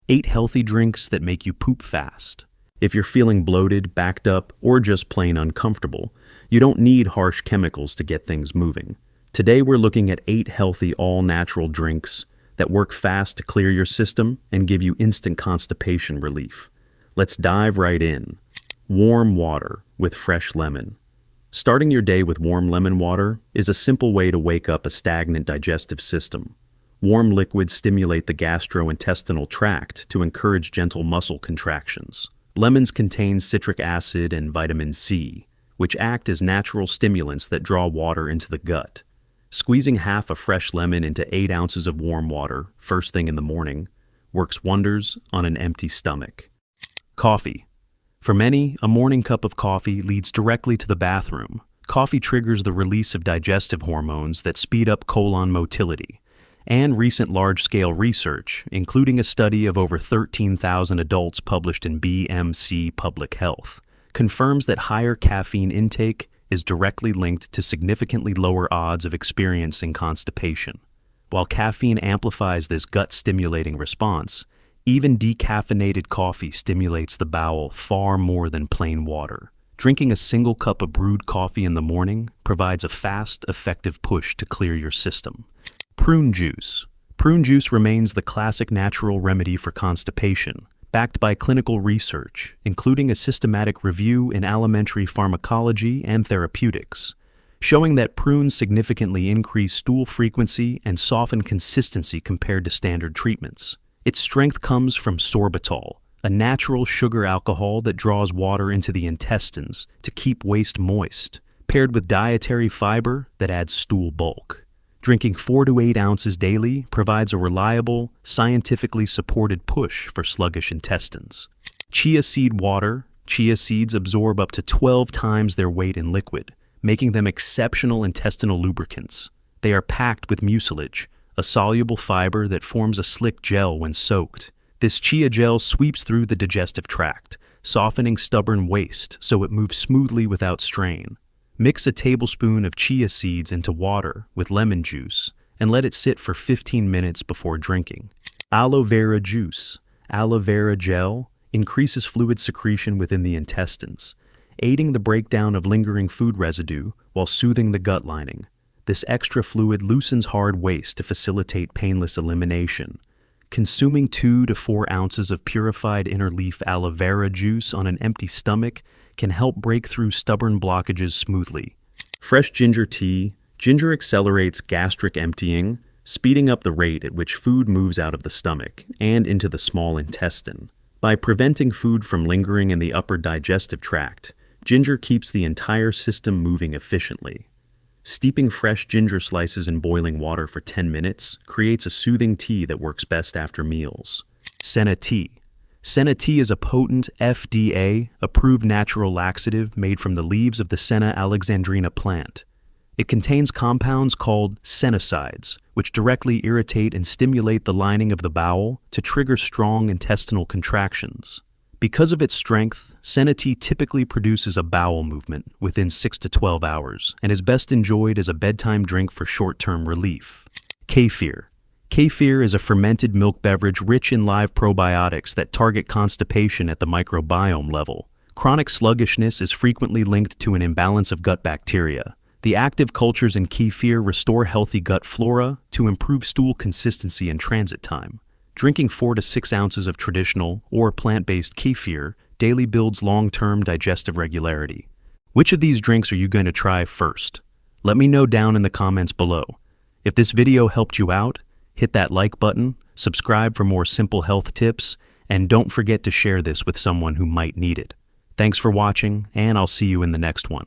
8 healthy drinks that make you poop fast. If you're feeling bloated, backed up, or just plain uncomfortable, you don't need harsh chemicals to get things moving. Today we're looking at 8 healthy, all-natural drinks that work fast to clear your system and give you instant constipation relief. Let's dive right in. Warm water with fresh lemon. Starting your day with warm lemon water is a simple way to wake up a stagnant digestive system. Warm liquids stimulate the gastrointestinal tract to encourage gentle muscle contractions. Lemons contain citric acid and vitamin C, which act as natural stimulants that draw water into the gut. Squeezing half a fresh lemon into 8 ounces of warm water first thing in the morning works wonders on an empty stomach. Coffee. For many, a morning cup of coffee leads directly to the bathroom. Coffee triggers the release of digestive hormones that speed up colon motility. And recent large-scale research, including a study of over 13,000 adults published in BMC Public Health, confirms that higher caffeine intake is directly linked to significantly lower odds of experiencing constipation. While caffeine amplifies this gut-stimulating response, even decaffeinated coffee stimulates the bowel far more than plain water. Drinking a single cup of brewed coffee in the morning provides a fast, effective push to clear your system. Prune juice. Prune juice remains the classic natural remedy for constipation, backed by clinical research, including a systematic review in alimentary pharmacology and therapeutics, showing that prunes significantly increase stool frequency and soften consistency compared to standard treatments. Its strength comes from sorbitol, a natural sugar alcohol that draws water into the intestines to keep waste moist, paired with dietary fiber that adds stool bulk. Drinking 4 to 8 ounces daily provides a reliable, scientifically supported push for sluggish intestines. Chia seed water. Chia seeds absorb up to 12 times their weight in liquid, making them exceptional intestinal lubricants. They are packed with mucilage, a soluble fiber that forms a slick gel when soaked. This chia gel sweeps through the digestive tract, softening stubborn waste so it moves smoothly without strain. Mix a tablespoon of chia seeds into water with lemon juice and let it sit for 15 minutes before drinking. Aloe vera juice. Aloe vera gel increases fluid secretion within the intestines, aiding the breakdown of lingering food residue while soothing the gut lining. This extra fluid loosens hard waste to facilitate painless elimination. Consuming 2 to 4 ounces of purified interleaf aloe vera juice on an empty stomach can help break through stubborn blockages smoothly. Fresh ginger tea. Ginger accelerates gastric emptying, speeding up the rate at which food moves out of the stomach and into the small intestine. By preventing food from lingering in the upper digestive tract, ginger keeps the entire system moving efficiently. Steeping fresh ginger slices in boiling water for 10 minutes creates a soothing tea that works best after meals. Senna Tea. Senna Tea is a potent, FDA-approved natural laxative made from the leaves of the Senna alexandrina plant. It contains compounds called sennicides, which directly irritate and stimulate the lining of the bowel to trigger strong intestinal contractions. Because of its strength, Senna Tea typically produces a bowel movement within 6 to 12 hours and is best enjoyed as a bedtime drink for short-term relief. Kefir. Kefir is a fermented milk beverage rich in live probiotics that target constipation at the microbiome level. Chronic sluggishness is frequently linked to an imbalance of gut bacteria. The active cultures in kefir restore healthy gut flora to improve stool consistency and transit time. Drinking 4 to 6 ounces of traditional or plant-based kefir daily builds long-term digestive regularity. Which of these drinks are you going to try first? Let me know down in the comments below. If this video helped you out, hit that like button, subscribe for more simple health tips, and don't forget to share this with someone who might need it. Thanks for watching, and I'll see you in the next one.